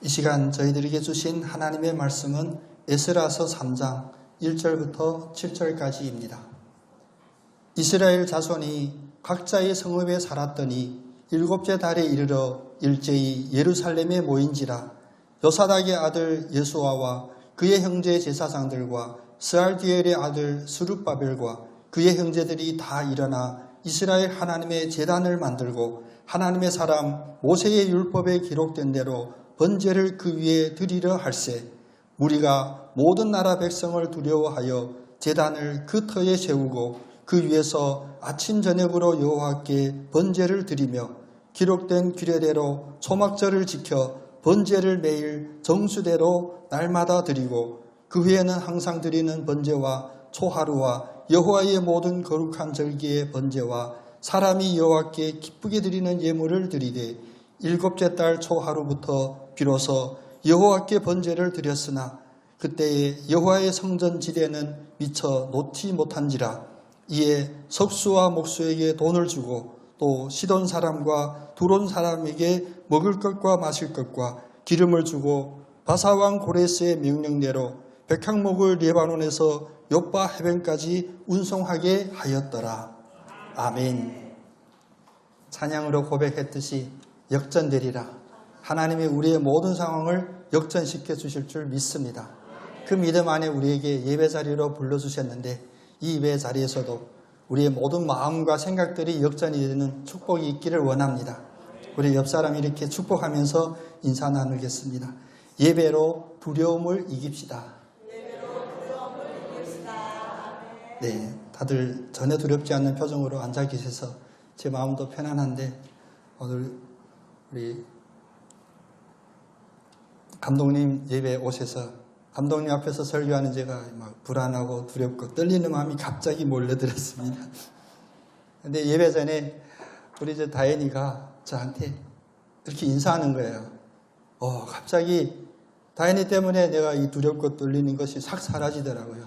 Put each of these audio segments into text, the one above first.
이 시간 저희들에게 주신 하나님의 말씀은 에스라서 3장 1절부터 7절까지입니다. 이스라엘 자손이 각자의 성읍에 살았더니 일곱째 달에 이르러 일제히 예루살렘에 모인지라. 요사닥의 아들 예수아와 그의 형제 제사장들과 스알디엘의 아들 스룹바벨과 그의 형제들이 다 일어나 이스라엘 하나님의 제단을 만들고 하나님의 사람 모세의 율법에 기록된 대로 번제를 그 위에 드리려 할세. 무리가 모든 나라 백성을 두려워하여 제단을 그 터에 세우고 그 위에서 아침 저녁으로 여호와께 번제를 드리며 기록된 규례대로 초막절을 지켜 번제를 매일 정수대로 날마다 드리고 그 후에는 항상 드리는 번제와 초하루와 여호와의 모든 거룩한 절기의 번제와 사람이 여호와께 기쁘게 드리는 예물을 드리되 일곱째 달 초하루부터 비로소 여호와께 번제를 드렸으나 그때에 여호와의 성전 지대는 미처 놓지 못한지라. 이에 석수와 목수에게 돈을 주고 또 시돈 사람과 두론 사람에게 먹을 것과 마실 것과 기름을 주고 바사왕 고레스의 명령대로 백향목을 레바논에서 욥바 해변까지 운송하게 하였더라. 아멘. 찬양으로 고백했듯이 역전되리라. 하나님이 우리의 모든 상황을 역전시켜 주실 줄 믿습니다. 그 믿음 안에 우리에게 예배 자리로 불러주셨는데 이 예배 자리에서도 우리의 모든 마음과 생각들이 역전이 되는 축복이 있기를 원합니다. 우리 옆 사람 이렇게 축복하면서 인사 나누겠습니다. 예배로 두려움을 이깁시다. 네, 다들 전혀 두렵지 않는 표정으로 앉아 계셔서 제 마음도 편안한데 오늘 우리 감독님 예배에 오셔서 감독님 앞에서 설교하는 제가 막 불안하고 두렵고 떨리는 마음이 갑자기 몰려들었습니다. 근데 예배 전에 우리 저 다현이가 저한테 이렇게 인사하는 거예요. 갑자기 다현이 때문에 내가 이 두렵고 떨리는 것이 싹 사라지더라고요.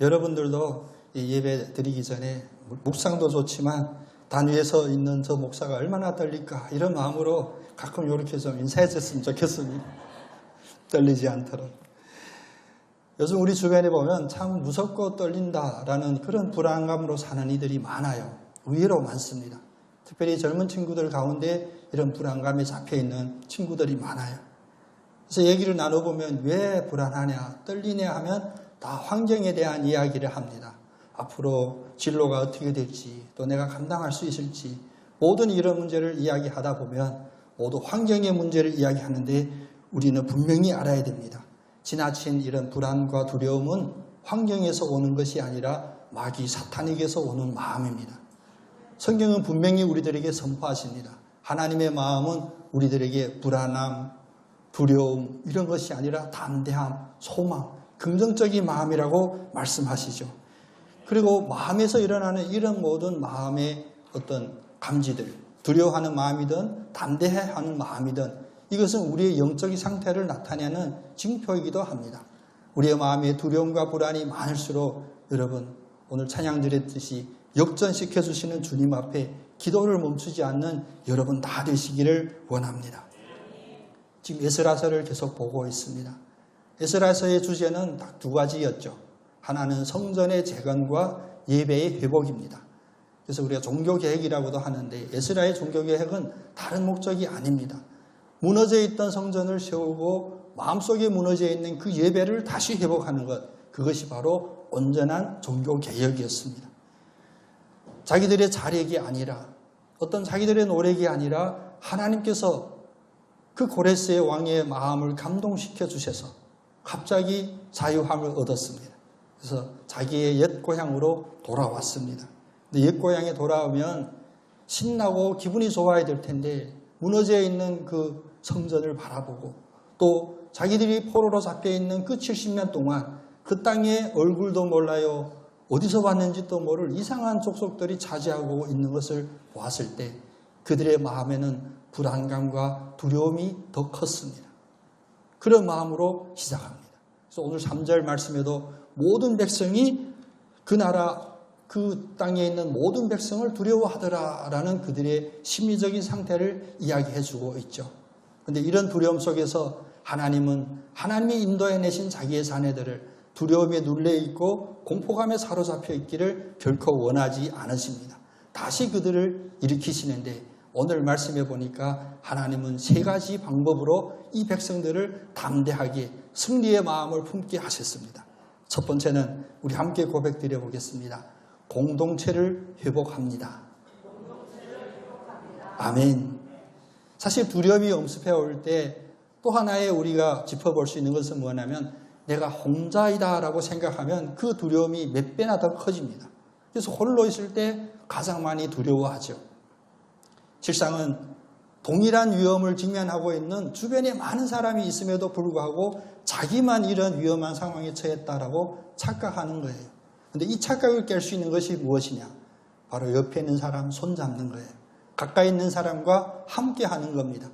여러분들도 이 예배 드리기 전에 묵상도 좋지만 단위에서 있는 저 목사가 얼마나 떨릴까 이런 마음으로 가끔 이렇게 좀 인사해 줬으면 좋겠습니다. 떨리지 않도록. 요즘 우리 주변에 보면 참 무섭고 떨린다라는 그런 불안감으로 사는 이들이 많아요. 의외로 많습니다. 특별히 젊은 친구들 가운데 이런 불안감에 잡혀있는 친구들이 많아요. 그래서 얘기를 나눠보면 왜 불안하냐, 떨리냐 하면 다 환경에 대한 이야기를 합니다. 앞으로 진로가 어떻게 될지, 또 내가 감당할 수 있을지, 모든 이런 문제를 이야기하다 보면 모두 환경의 문제를 이야기하는데 우리는 분명히 알아야 됩니다. 지나친 이런 불안과 두려움은 환경에서 오는 것이 아니라 마귀 사탄에게서 오는 마음입니다. 성경은 분명히 우리들에게 선포하십니다. 하나님의 마음은 우리들에게 불안함, 두려움 이런 것이 아니라 담대함, 소망, 긍정적인 마음이라고 말씀하시죠. 그리고 마음에서 일어나는 이런 모든 마음의 어떤 감지들, 두려워하는 마음이든 담대해하는 마음이든 이것은 우리의 영적인 상태를 나타내는 징표이기도 합니다. 우리의 마음에 두려움과 불안이 많을수록 여러분 오늘 찬양 드렸듯이 역전시켜 주시는 주님 앞에 기도를 멈추지 않는 여러분 다 되시기를 원합니다. 지금 에스라서를 계속 보고 있습니다. 에스라서의 주제는 딱 두 가지였죠. 하나는 성전의 재건과 예배의 회복입니다. 그래서 우리가 종교개혁이라고도 하는데 에스라의 종교개혁은 다른 목적이 아닙니다. 무너져 있던 성전을 세우고 마음속에 무너져 있는 그 예배를 다시 회복하는 것, 그것이 바로 온전한 종교개혁이었습니다. 자기들의 자력이 아니라 어떤 자기들의 노력이 아니라 하나님께서 그 고레스의 왕의 마음을 감동시켜 주셔서 갑자기 자유함을 얻었습니다. 그래서 자기의 옛 고향으로 돌아왔습니다. 근데 옛 고향에 돌아오면 신나고 기분이 좋아야 될 텐데 무너져 있는 그 성전을 바라보고 또 자기들이 포로로 잡혀있는 그 70년 동안 그 땅에 얼굴도 몰라요. 어디서 왔는지도 모를 이상한 족속들이 차지하고 있는 것을 보았을 때 그들의 마음에는 불안감과 두려움이 더 컸습니다. 그런 마음으로 시작합니다. 그래서 오늘 3절 말씀에도 모든 백성이 그 나라 그 땅에 있는 모든 백성을 두려워하더라라는 그들의 심리적인 상태를 이야기해 주고 있죠. 그런데 이런 두려움 속에서 하나님은 하나님이 인도해 내신 자기의 자녀들을 두려움에 눌려 있고 공포감에 사로잡혀 있기를 결코 원하지 않으십니다. 다시 그들을 일으키시는데 오늘 말씀해 보니까 하나님은 세 가지 방법으로 이 백성들을 담대하게 승리의 마음을 품게 하셨습니다. 첫 번째는 우리 함께 고백드려 보겠습니다. 공동체를 회복합니다. 아멘. 사실 두려움이 엄습해 올 때 또 하나의 우리가 짚어볼 수 있는 것은 뭐냐면 내가 혼자이다 라고 생각하면 그 두려움이 몇 배나 더 커집니다. 그래서 홀로 있을 때 가장 많이 두려워하죠. 실상은 동일한 위험을 직면하고 있는 주변에 많은 사람이 있음에도 불구하고 자기만 이런 위험한 상황에 처했다라고 착각하는 거예요. 그런데 이 착각을 깰 수 있는 것이 무엇이냐? 바로 옆에 있는 사람 손잡는 거예요. 가까이 있는 사람과 함께 하는 겁니다.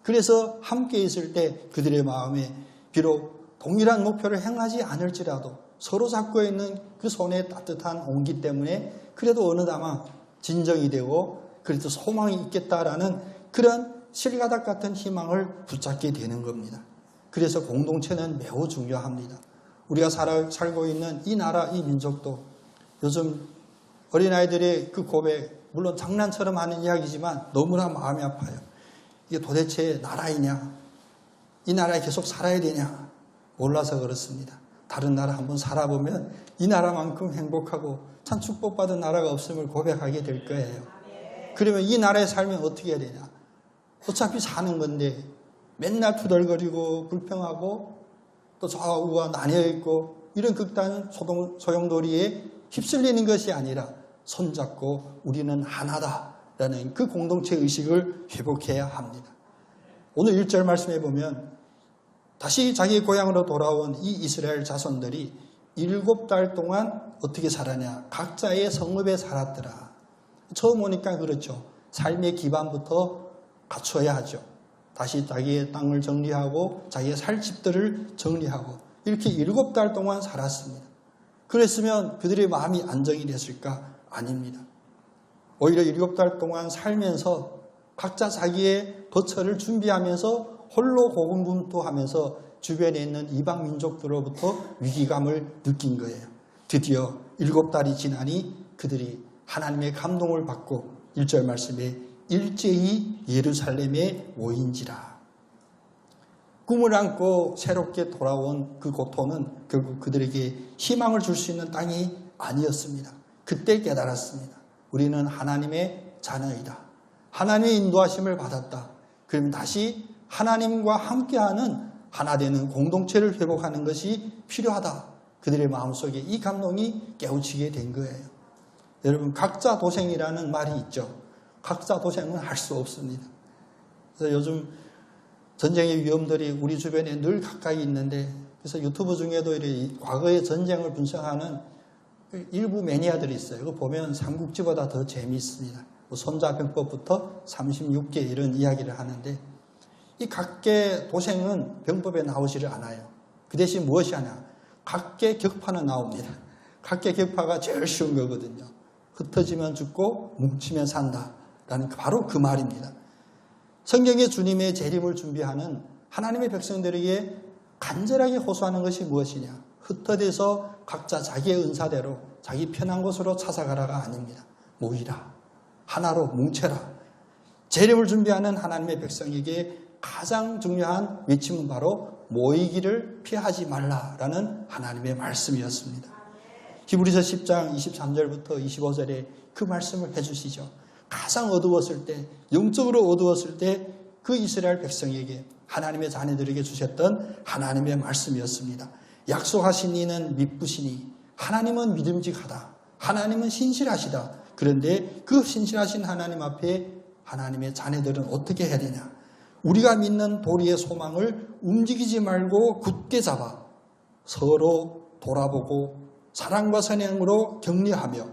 그래서 함께 있을 때 그들의 마음에 비록 동일한 목표를 행하지 않을지라도 서로 잡고 있는 그 손의 따뜻한 온기 때문에 그래도 어느나마 진정이 되고 그래도 소망이 있겠다라는 그런 실가닥 같은 희망을 붙잡게 되는 겁니다. 그래서 공동체는 매우 중요합니다. 우리가 살고 있는 이 나라, 이 민족도 요즘 어린아이들의 그 고백, 물론 장난처럼 하는 이야기지만 너무나 마음이 아파요. 이게 도대체 나라이냐? 이 나라에 계속 살아야 되냐? 몰라서 그렇습니다. 다른 나라 한번 살아보면 이 나라만큼 행복하고 참 축복받은 나라가 없음을 고백하게 될 거예요. 그러면 이 나라에 살면 어떻게 해야 되냐? 어차피 사는 건데 맨날 투덜거리고 불평하고 또 좌우가 나뉘어 있고 이런 극단 소용돌이에 휩쓸리는 것이 아니라 손잡고 우리는 하나다라는 그 공동체 의식을 회복해야 합니다. 오늘 1절 말씀해 보면 다시 자기 고향으로 돌아온 이 이스라엘 자손들이 7달 동안 어떻게 살았냐? 각자의 성읍에 살았더라. 처음 오니까 그렇죠. 삶의 기반부터 갖춰야 하죠. 다시 자기의 땅을 정리하고 자기의 살 집들을 정리하고 이렇게 7달 동안 살았습니다. 그랬으면 그들의 마음이 안정이 됐을까? 아닙니다. 오히려 7달 동안 살면서 각자 자기의 거처를 준비하면서 홀로 고군분투하면서 주변에 있는 이방 민족들로부터 위기감을 느낀 거예요. 드디어 7달이 지나니 그들이 하나님의 감동을 받고 1절 말씀에 일제히 예루살렘에 모인지라. 꿈을 안고 새롭게 돌아온 그 고토는 결국 그들에게 희망을 줄 수 있는 땅이 아니었습니다. 그때 깨달았습니다. 우리는 하나님의 자녀이다. 하나님의 인도하심을 받았다. 그러면 다시 하나님과 함께하는 하나 되는 공동체를 회복하는 것이 필요하다. 그들의 마음속에 이 감동이 깨우치게 된 거예요. 여러분, 각자 도생이라는 말이 있죠. 각자 도생은 할 수 없습니다. 그래서 요즘 전쟁의 위험들이 우리 주변에 늘 가까이 있는데, 그래서 유튜브 중에도 과거의 전쟁을 분석하는 일부 매니아들이 있어요. 그거 보면 삼국지보다 더 재미있습니다. 손자병법부터 36개 이런 이야기를 하는데, 이 각계 도생은 병법에 나오지를 않아요. 그 대신 무엇이 하냐? 각계 격파는 나옵니다. 각계 격파가 제일 쉬운 거거든요. 흩어지면 죽고 뭉치면 산다 라는 바로 그 말입니다. 성경에 주님의 재림을 준비하는 하나님의 백성들에게 간절하게 호소하는 것이 무엇이냐? 흩어져서 각자 자기의 은사대로 자기 편한 곳으로 찾아가라가 아닙니다. 모이라. 하나로 뭉쳐라. 재림을 준비하는 하나님의 백성에게 가장 중요한 외침은 바로 모이기를 피하지 말라라는 하나님의 말씀이었습니다. 히브리서 10장 23절부터 25절에 그 말씀을 해주시죠. 가장 어두웠을 때, 영적으로 어두웠을 때 그 이스라엘 백성에게 하나님의 자녀들에게 주셨던 하나님의 말씀이었습니다. 약속하신 이는 믿으시니 하나님은 믿음직하다. 하나님은 신실하시다. 그런데 그 신실하신 하나님 앞에 하나님의 자녀들은 어떻게 해야 되냐? 우리가 믿는 도리의 소망을 움직이지 말고 굳게 잡아 서로 돌아보고 사랑과 선행으로 격려하며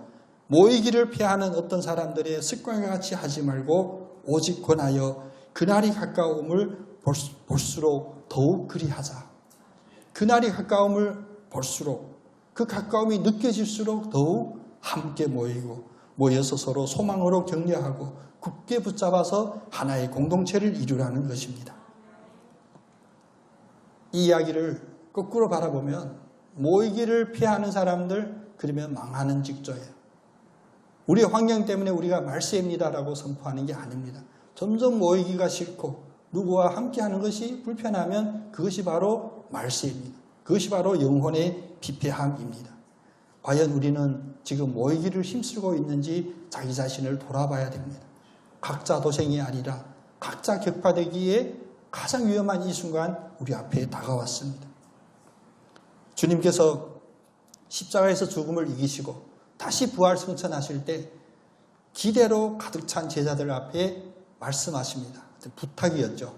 모이기를 피하는 어떤 사람들의 습관과 같이 하지 말고 오직 권하여 그날이 가까움을 볼수록 더욱 그리하자. 그날이 가까움을 볼수록 그 가까움이 느껴질수록 더욱 함께 모여서 서로 소망으로 격려하고 굳게 붙잡아서 하나의 공동체를 이루라는 것입니다. 이 이야기를 거꾸로 바라보면 모이기를 피하는 사람들, 그러면 망하는 직조예요. 우리의 환경 때문에 우리가 말세입니다라고 선포하는 게 아닙니다. 점점 모이기가 싫고 누구와 함께하는 것이 불편하면 그것이 바로 말세입니다. 그것이 바로 영혼의 피폐함입니다. 과연 우리는 지금 모이기를 힘쓰고 있는지 자기 자신을 돌아봐야 됩니다. 각자 도생이 아니라 각자 격파되기에 가장 위험한 이 순간 우리 앞에 다가왔습니다. 주님께서 십자가에서 죽음을 이기시고 다시 부활 승천하실 때 기대로 가득 찬 제자들 앞에 말씀하십니다. 부탁이었죠.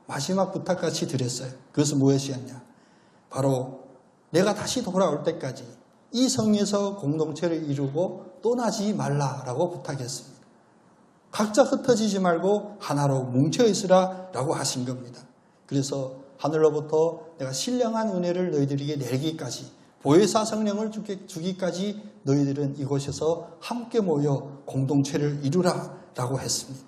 마지막 부탁같이 드렸어요. 그것은 무엇이었냐? 바로 내가 다시 돌아올 때까지 이 성에서 공동체를 이루고 떠나지 말라라고 부탁했습니다. 각자 흩어지지 말고 하나로 뭉쳐 있으라라고 하신 겁니다. 그래서 하늘로부터 내가 신령한 은혜를 너희들에게 내리기까지 보혜사 성령을 주기까지 너희들은 이곳에서 함께 모여 공동체를 이루라라고 했습니다.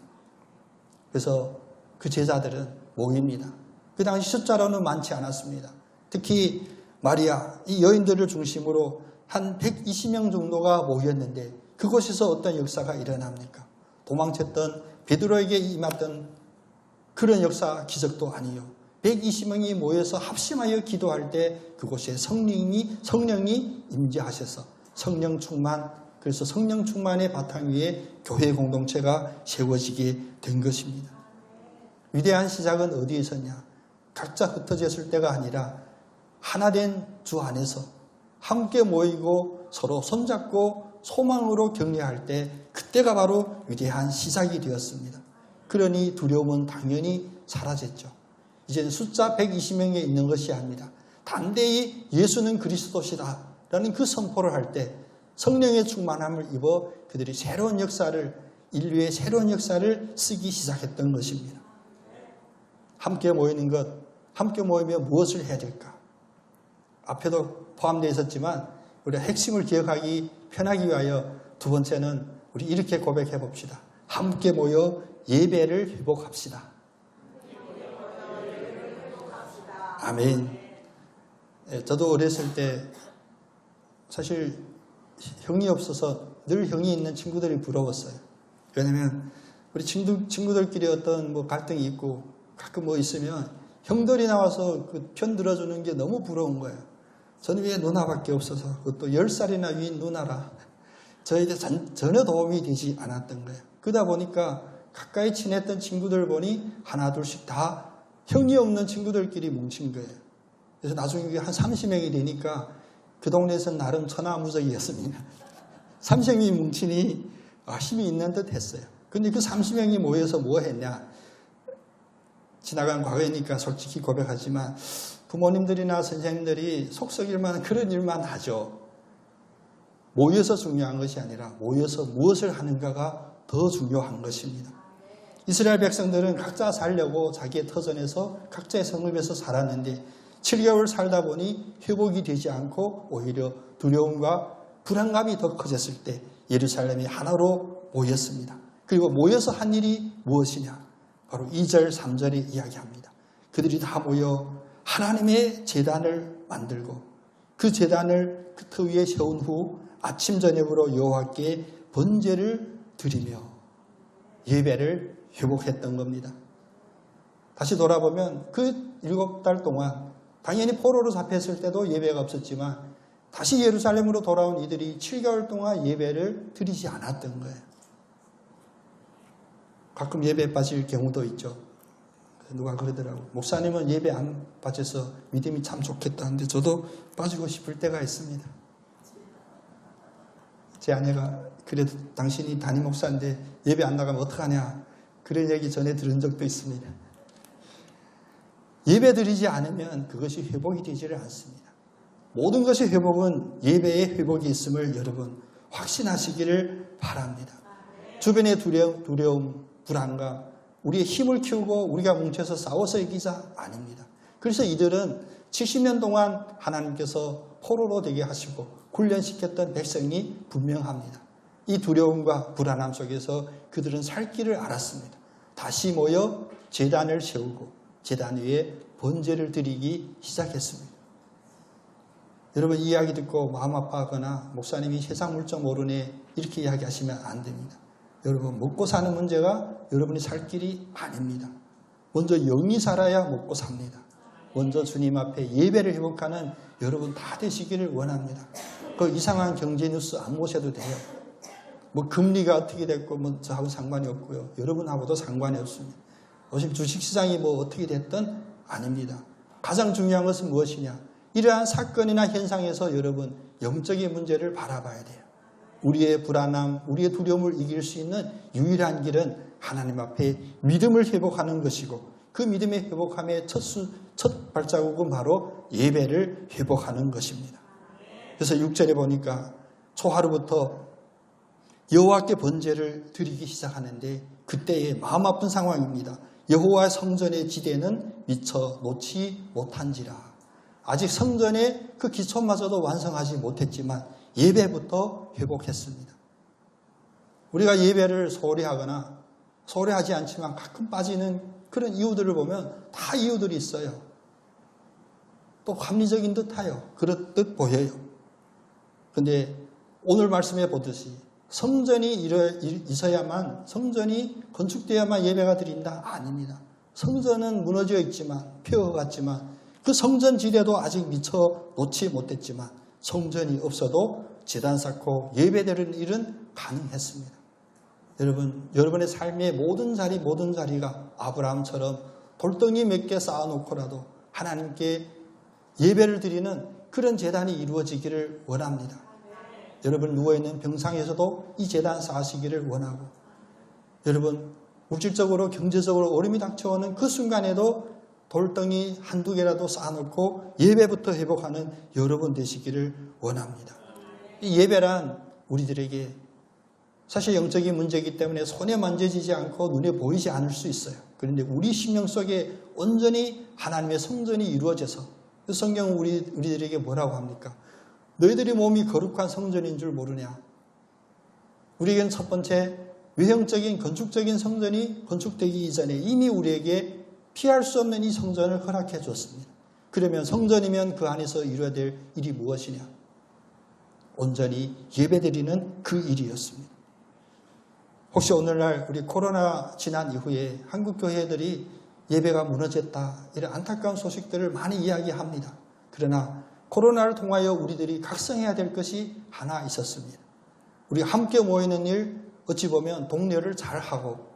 그래서 그 제자들은 모입니다. 그 당시 숫자로는 많지 않았습니다. 특히 마리아, 이 여인들을 중심으로 한 120명 정도가 모였는데 그곳에서 어떤 역사가 일어납니까? 도망쳤던 베드로에게 임했던 그런 역사 기적도 아니요. 120명이 모여서 합심하여 기도할 때 그곳에 성령이 임재하셔서 성령 충만, 그래서 성령 충만의 바탕 위에 교회 공동체가 세워지게 된 것입니다. 위대한 시작은 어디에 있었냐? 각자 흩어졌을 때가 아니라 하나된 주 안에서 함께 모이고 서로 손잡고 소망으로 격려할 때 그때가 바로 위대한 시작이 되었습니다. 그러니 두려움은 당연히 사라졌죠. 이제는 숫자 120명에 있는 것이 아닙니다. 단대히 예수는 그리스도시다 라는 그 선포를 할 때 성령의 충만함을 입어 그들이 새로운 역사를, 인류의 새로운 역사를 쓰기 시작했던 것입니다. 함께 모이는 것, 함께 모이면 무엇을 해야 될까? 앞에도 포함되어 있었지만 우리가 핵심을 기억하기 편하기 위하여 두 번째는 우리 이렇게 고백해 봅시다. 함께 모여 예배를 회복합시다. 아멘. 저도 어렸을 때 사실 형이 없어서 늘 형이 있는 친구들이 부러웠어요. 왜냐면 우리 친구들끼리 어떤 뭐 갈등이 있고 가끔 뭐 있으면 형들이 나와서 그 편 들어주는 게 너무 부러운 거예요. 저는 왜 누나밖에 없어서, 그것도 10살이나 위인 누나라 저에게 전혀 도움이 되지 않았던 거예요. 그러다 보니까 가까이 친했던 친구들 보니 하나 둘씩 다 형이 없는 친구들끼리 뭉친 거예요. 그래서 나중에 한 30명이 되니까 그 동네에서는 나름 천하무적이었습니다. 30명이 뭉치니 힘이 있는 듯 했어요. 근데 그 30명이 모여서 뭐 했냐? 지나간 과거이니까 솔직히 고백하지만 부모님들이나 선생님들이 속 썩일 만한 그런 일만 하죠. 모여서 중요한 것이 아니라 모여서 무엇을 하는가가 더 중요한 것입니다. 이스라엘 백성들은 각자 살려고 자기의 터전에서 각자의 성읍에서 살았는데 7개월 살다 보니 회복이 되지 않고 오히려 두려움과 불안감이 더 커졌을 때 예루살렘이 하나로 모였습니다. 그리고 모여서 한 일이 무엇이냐? 바로 2절, 3절에 이야기합니다. 그들이 다 모여 하나님의 제단을 만들고 그 제단을 그 터 위에 세운 후 아침 저녁으로 여호와께 번제를 드리며 예배를 회복했던 겁니다. 다시 돌아보면 그 7달 동안 당연히 포로로 잡혔을 때도 예배가 없었지만 다시 예루살렘으로 돌아온 이들이 7개월 동안 예배를 드리지 않았던 거예요. 가끔 예배에 빠질 경우도 있죠. 누가 그러더라고. 목사님은 예배 안 빠져서 믿음이 참 좋겠다는데 저도 빠지고 싶을 때가 있습니다. 제 아내가 그래도 당신이 담임 목사인데 예배 안 나가면 어떡하냐 그런 얘기 전에 들은 적도 있습니다. 예배 드리지 않으면 그것이 회복이 되지를 않습니다. 모든 것의 회복은 예배의 회복이 있음을 여러분 확신하시기를 바랍니다. 주변의 두려움, 불안감, 우리의 힘을 키우고 우리가 뭉쳐서 싸워서 이기자 아닙니다. 그래서 이들은 70년 동안 하나님께서 포로로 되게 하시고 훈련시켰던 백성이 분명합니다. 이 두려움과 불안함 속에서 그들은 살 길을 알았습니다. 다시 모여 제단을 세우고 제단 위에 번제를 드리기 시작했습니다. 여러분 이 이야기 듣고 마음 아파하거나 목사님이 세상 물정 모르네 이렇게 이야기하시면 안 됩니다. 여러분 먹고 사는 문제가 여러분이 살 길이 아닙니다. 먼저 영이 살아야 먹고 삽니다. 먼저 주님 앞에 예배를 회복하는 여러분 다 되시기를 원합니다. 그 이상한 경제 뉴스 안 보셔도 돼요. 뭐 금리가 어떻게 됐고 뭐 저하고 상관이 없고요. 여러분하고도 상관이 없습니다. 요즘 주식시장이 뭐 어떻게 됐든 아닙니다. 가장 중요한 것은 무엇이냐? 이러한 사건이나 현상에서 여러분 영적인 문제를 바라봐야 돼요. 우리의 불안함, 우리의 두려움을 이길 수 있는 유일한 길은 하나님 앞에 믿음을 회복하는 것이고 그 믿음의 회복함의 첫 발자국은 바로 예배를 회복하는 것입니다. 그래서 6절에 보니까 초하루부터 여호와께 번제를 드리기 시작하는데 그때의 마음 아픈 상황입니다. 여호와 성전의 지대는 미처 놓지 못한지라. 아직 성전의 그 기초마저도 완성하지 못했지만 예배부터 회복했습니다. 우리가 예배를 소홀히 하거나 소홀히 하지 않지만 가끔 빠지는 그런 이유들을 보면 다 이유들이 있어요. 또 합리적인 듯하여 그렇듯 보여요. 그런데 오늘 말씀해 보듯이 성전이 있어야만 성전이 건축되어야만 예배가 드린다? 아닙니다. 성전은 무너져 있지만 폐허 같지만 그 성전 지대도 아직 미처 놓지 못했지만 성전이 없어도 제단 쌓고 예배드리는 일은 가능했습니다. 여러분, 여러분의 삶의 모든 자리가 아브라함처럼 돌덩이 몇 개 쌓아놓고라도 하나님께 예배를 드리는 그런 제단이 이루어지기를 원합니다. 여러분 누워있는 병상에서도 이 제단 쌓으시기를 원하고 여러분 물질적으로 경제적으로 어려움이 닥쳐오는 그 순간에도 돌덩이 한두 개라도 쌓아놓고 예배부터 회복하는 여러분 되시기를 원합니다. 이 예배란 우리들에게 사실 영적인 문제이기 때문에 손에 만져지지 않고 눈에 보이지 않을 수 있어요. 그런데 우리 심령 속에 온전히 하나님의 성전이 이루어져서 그 성경은 우리들에게 뭐라고 합니까? 너희들의 몸이 거룩한 성전인 줄 모르냐? 우리에게는 첫 번째 외형적인 건축적인 성전이 건축되기 이전에 이미 우리에게 피할 수 없는 이 성전을 허락해 줬습니다. 그러면 성전이면 그 안에서 이루어야 될 일이 무엇이냐? 온전히 예배드리는 그 일이었습니다. 혹시 오늘날 우리 코로나 지난 이후에 한국 교회들이 예배가 무너졌다 이런 안타까운 소식들을 많이 이야기합니다. 그러나 코로나를 통하여 우리들이 각성해야 될 것이 하나 있었습니다. 우리 함께 모이는 일 어찌 보면 독려를 잘하고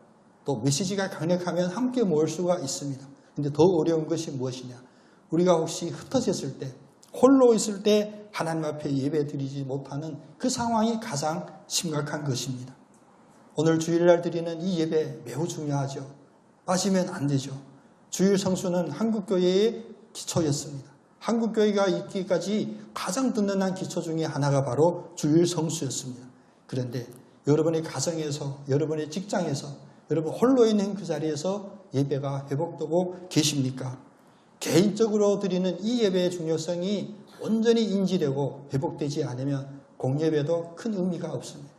또 메시지가 강력하면 함께 모일 수가 있습니다. 그런데 더 어려운 것이 무엇이냐? 우리가 혹시 흩어졌을 때 홀로 있을 때 하나님 앞에 예배 드리지 못하는 그 상황이 가장 심각한 것입니다. 오늘 주일날 드리는 이 예배 매우 중요하죠. 빠지면 안 되죠. 주일 성수는 한국교회의 기초였습니다. 한국교회가 있기까지 가장 든든한 기초 중에 하나가 바로 주일 성수였습니다. 그런데 여러분의 가정에서, 여러분의 직장에서, 여러분 홀로 있는 그 자리에서 예배가 회복되고 계십니까? 개인적으로 드리는 이 예배의 중요성이 온전히 인지되고 회복되지 않으면 공예배도 큰 의미가 없습니다.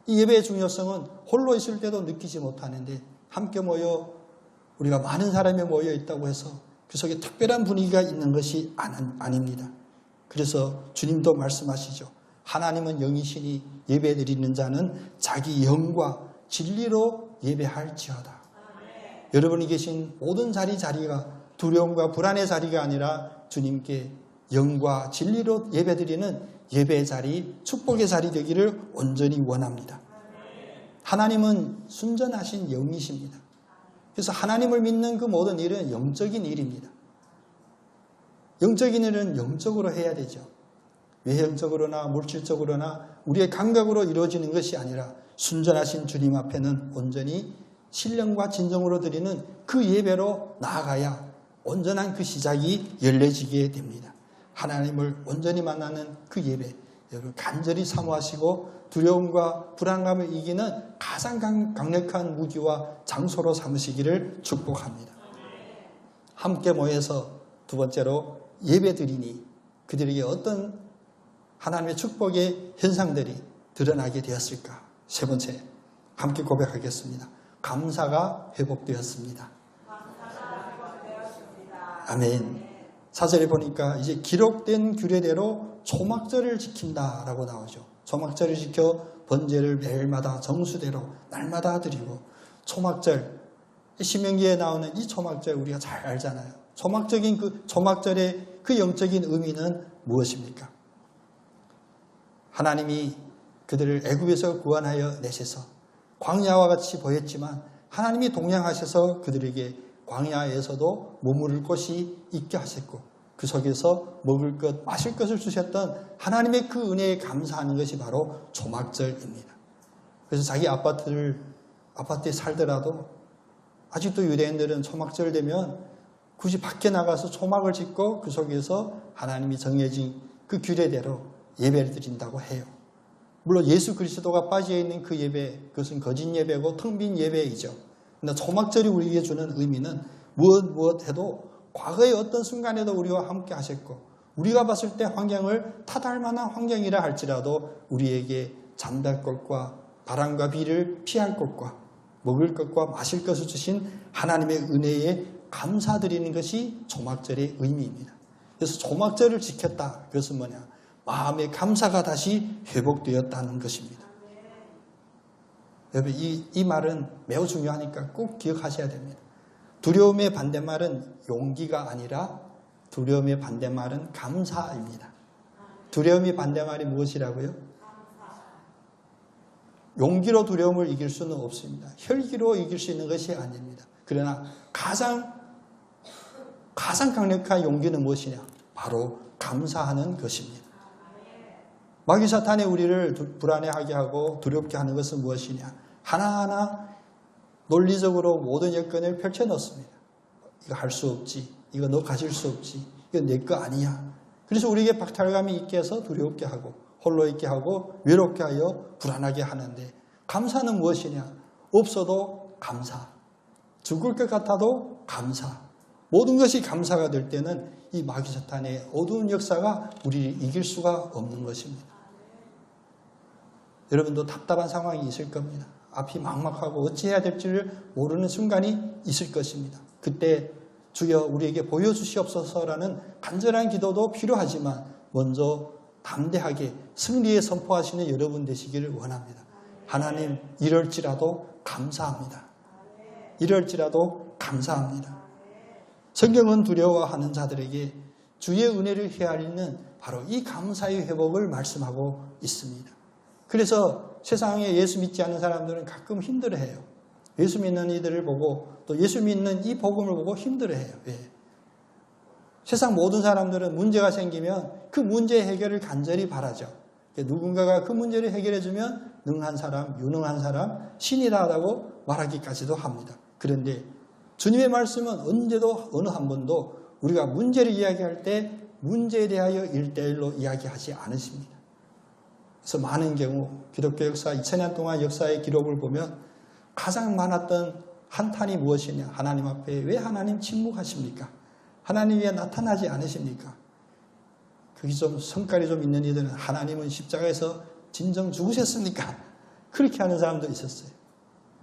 이 예배의 중요성은 홀로 있을 때도 느끼지 못하는데 함께 모여 우리가 많은 사람이 모여 있다고 해서 그 속에 특별한 분위기가 있는 것이 아닙니다. 그래서 주님도 말씀하시죠. 하나님은 영이시니 예배드리는 자는 자기 영과 진리로 예배할지어다. 여러분이 계신 모든 자리가 두려움과 불안의 자리가 아니라 주님께 영과 진리로 예배드리는 예배의 자리, 축복의 자리 되기를 온전히 원합니다. 하나님은 순전하신 영이십니다. 그래서 하나님을 믿는 그 모든 일은 영적인 일입니다. 영적인 일은 영적으로 해야 되죠. 외형적으로나 물질적으로나 우리의 감각으로 이루어지는 것이 아니라 순전하신 주님 앞에는 온전히 신령과 진정으로 드리는 그 예배로 나아가야 온전한 그 시작이 열려지게 됩니다. 하나님을 온전히 만나는 그 예배, 여러분 간절히 사모하시고 두려움과 불안감을 이기는 가장 강력한 무기와 장소로 삼으시기를 축복합니다. 함께 모여서 두 번째로 예배드리니 그들에게 어떤 하나님의 축복의 현상들이 드러나게 되었을까? 세 번째, 함께 고백하겠습니다. 감사가 회복되었습니다. 아멘. 4절에 보니까 이제 기록된 규례대로 초막절을 지킨다라고 나오죠. 초막절을 지켜 번제를 매일마다 정수대로 날마다 드리고, 초막절, 신명기에 나오는 이 초막절 우리가 잘 알잖아요. 초막절의 그 영적인 의미는 무엇입니까? 하나님이 그들을 애굽에서 구원하여 내셔서 광야와 같이 보였지만 하나님이 동행하셔서 그들에게 광야에서도 머무를 곳이 있게 하셨고, 그 속에서 먹을 것, 마실 것을 주셨던 하나님의 그 은혜에 감사하는 것이 바로 초막절입니다. 그래서 자기 아파트에 살더라도 아직도 유대인들은 초막절 되면 굳이 밖에 나가서 초막을 짓고 그 속에서 하나님이 정해진 그 규례대로 예배를 드린다고 해요. 물론 예수 그리스도가 빠져있는 그 예배, 그것은 거짓 예배고 텅 빈 예배이죠. 그러나 초막절이 우리에게 주는 의미는 무엇 해도 과거의 어떤 순간에도 우리와 함께 하셨고, 우리가 봤을 때 환경을 탓할 만한 환경이라 할지라도 우리에게 잠잘 곳과 바람과 비를 피할 곳과 먹을 것과 마실 것을 주신 하나님의 은혜에 감사드리는 것이 초막절의 의미입니다. 그래서 초막절을 지켰다. 그것은 뭐냐? 마음의 감사가 다시 회복되었다는 것입니다. 여러분, 이 말은 매우 중요하니까 꼭 기억하셔야 됩니다. 두려움의 반대말은 용기가 아니라 두려움의 반대말은 감사입니다. 두려움의 반대말이 무엇이라고요? 용기로 두려움을 이길 수는 없습니다. 혈기로 이길 수 있는 것이 아닙니다. 그러나 가장 강력한 용기는 무엇이냐? 바로 감사하는 것입니다. 마귀 사탄이 우리를 불안해하게 하고 두렵게 하는 것은 무엇이냐? 하나하나 논리적으로 모든 여건을 펼쳐놓습니다. 이거 할 수 없지. 이거 너 가질 수 없지. 이거 내 거 아니야. 그래서 우리에게 박탈감이 있게 해서 두렵게 하고 홀로 있게 하고 외롭게 하여 불안하게 하는데, 감사는 무엇이냐? 없어도 감사. 죽을 것 같아도 감사. 모든 것이 감사가 될 때는 이 마귀 사탄의 어두운 역사가 우리를 이길 수가 없는 것입니다. 여러분도 답답한 상황이 있을 겁니다. 앞이 막막하고 어찌해야 될지를 모르는 순간이 있을 것입니다. 그때 주여 우리에게 보여주시옵소서라는 간절한 기도도 필요하지만 먼저 담대하게 승리에 선포하시는 여러분 되시기를 원합니다. 하나님, 이럴지라도 감사합니다. 이럴지라도 감사합니다. 성경은 두려워하는 자들에게 주의 은혜를 헤아리는 바로 이 감사의 회복을 말씀하고 있습니다. 그래서 세상에 예수 믿지 않는 사람들은 가끔 힘들어해요. 예수 믿는 이들을 보고 또 예수 믿는 이 복음을 보고 힘들어해요. 왜? 세상 모든 사람들은 문제가 생기면 그 문제 해결을 간절히 바라죠. 누군가가 그 문제를 해결해주면 능한 사람, 유능한 사람, 신이라고 말하기까지도 합니다. 그런데 주님의 말씀은 언제도 어느 한 번도 우리가 문제를 이야기할 때 문제에 대하여 1대1로 이야기하지 않으십니다. 그래서 많은 경우 기독교 역사 2000년 동안 역사의 기록을 보면 가장 많았던 한탄이 무엇이냐? 하나님 앞에 왜 하나님 침묵하십니까? 하나님 왜 나타나지 않으십니까? 그게 좀 성깔이 좀 있는 이들은 하나님은 십자가에서 진정 죽으셨습니까? 그렇게 하는 사람도 있었어요.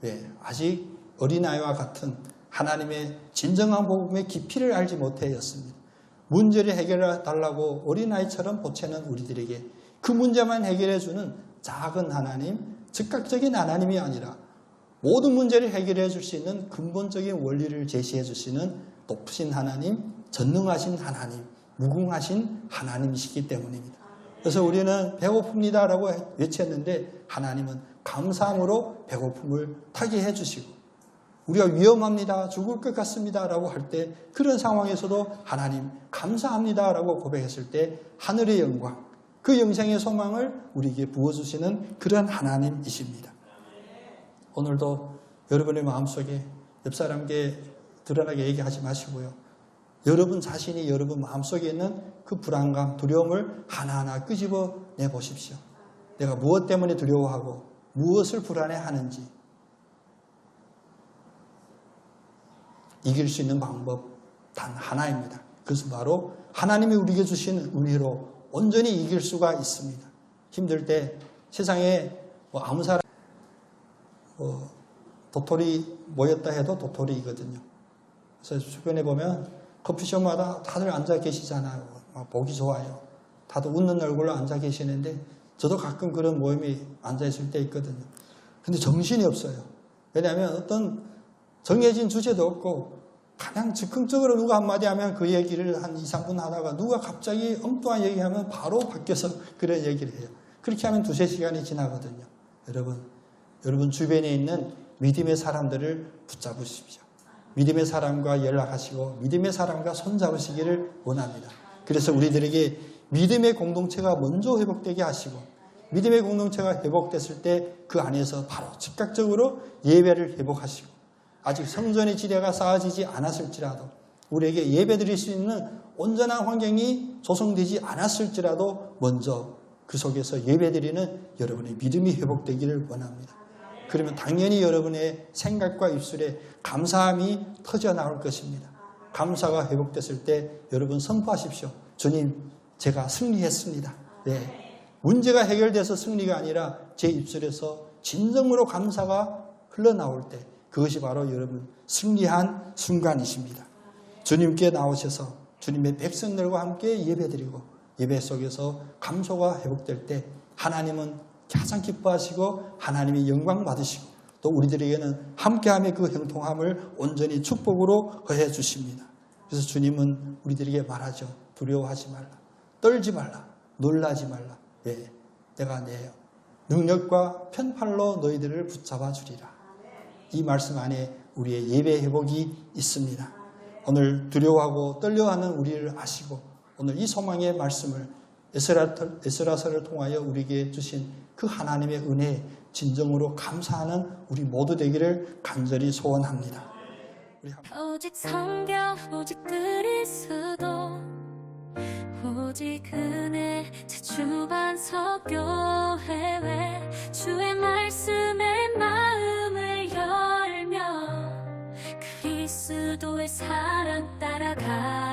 왜? 아직 어린아이와 같은 하나님의 진정한 복음의 깊이를 알지 못하였습니다. 문제를 해결해 달라고 어린아이처럼 보채는 우리들에게 그 문제만 해결해 주는 작은 하나님, 즉각적인 하나님이 아니라 모든 문제를 해결해 줄 수 있는 근본적인 원리를 제시해 주시는 높으신 하나님, 전능하신 하나님, 무궁하신 하나님이시기 때문입니다. 그래서 우리는 배고픕니다 라고 외쳤는데 하나님은 감사함으로 배고픔을 타게 해주시고, 우리가 위험합니다, 죽을 것 같습니다 라고 할 때 그런 상황에서도 하나님 감사합니다 라고 고백했을 때 하늘의 영광, 그 영생의 소망을 우리에게 부어주시는 그런 하나님이십니다. 오늘도 여러분의 마음속에 옆 사람에게 드러나게 얘기하지 마시고요. 여러분 자신이 여러분 마음속에 있는 그 불안감, 두려움을 하나하나 끄집어내 보십시오. 내가 무엇 때문에 두려워하고 무엇을 불안해하는지 이길 수 있는 방법 단 하나입니다. 그것은 바로 하나님이 우리에게 주신 은혜로 온전히 이길 수가 있습니다. 힘들 때 세상에 아무 사람 도토리 모였다 해도 도토리이거든요. 그래서 주변에 보면 커피숍마다 다들 앉아 계시잖아요. 막 보기 좋아요. 다들 웃는 얼굴로 앉아 계시는데 저도 가끔 그런 모임에 앉아 있을 때 있거든요. 근데 정신이 없어요. 왜냐하면 어떤 정해진 주제도 없고 그냥 즉흥적으로 누가 한마디 하면 그 얘기를 한 2, 3분 하다가 누가 갑자기 엉뚱한 얘기하면 바로 바뀌어서 그런 얘기를 해요. 그렇게 하면 2, 3시간이 지나거든요. 여러분 주변에 있는 믿음의 사람들을 붙잡으십시오. 믿음의 사람과 연락하시고 믿음의 사람과 손잡으시기를 원합니다. 그래서 우리들에게 믿음의 공동체가 먼저 회복되게 하시고 믿음의 공동체가 회복됐을 때 그 안에서 바로 즉각적으로 예배를 회복하시고 아직 성전의 지대가 쌓아지지 않았을지라도 우리에게 예배 드릴 수 있는 온전한 환경이 조성되지 않았을지라도 먼저 그 속에서 예배 드리는 여러분의 믿음이 회복되기를 원합니다. 그러면 당연히 여러분의 생각과 입술에 감사함이 터져나올 것입니다. 감사가 회복됐을 때 여러분 선포하십시오. 주님, 제가 승리했습니다. 네. 문제가 해결돼서 승리가 아니라 제 입술에서 진정으로 감사가 흘러나올 때 그것이 바로 여러분 승리한 순간이십니다. 주님께 나오셔서 주님의 백성들과 함께 예배드리고 예배 속에서 감소가 회복될 때 하나님은 가장 기뻐하시고 하나님이 영광 받으시고 또 우리들에게는 함께함의 그 형통함을 온전히 축복으로 허해 주십니다. 그래서 주님은 우리들에게 말하죠. 두려워하지 말라. 떨지 말라. 놀라지 말라. 왜? 내가 내 능력과 편팔로 너희들을 붙잡아 주리라. 이 말씀 안에 우리의 예배 회복이 있습니다. 오늘 두려워하고 떨려하는 우리를 아시고 오늘 이 소망의 말씀을 에스라서를 통하여 우리에게 주신 그 하나님의 은혜에 진정으로 감사하는 우리 모두 되기를 간절히 소원합니다. 오직 성경, 오직 그리스도, 오직 은혜, 제주반석 교회에 주의 말씀에 마음을 열며 그리스도의 사랑 따라가리로다.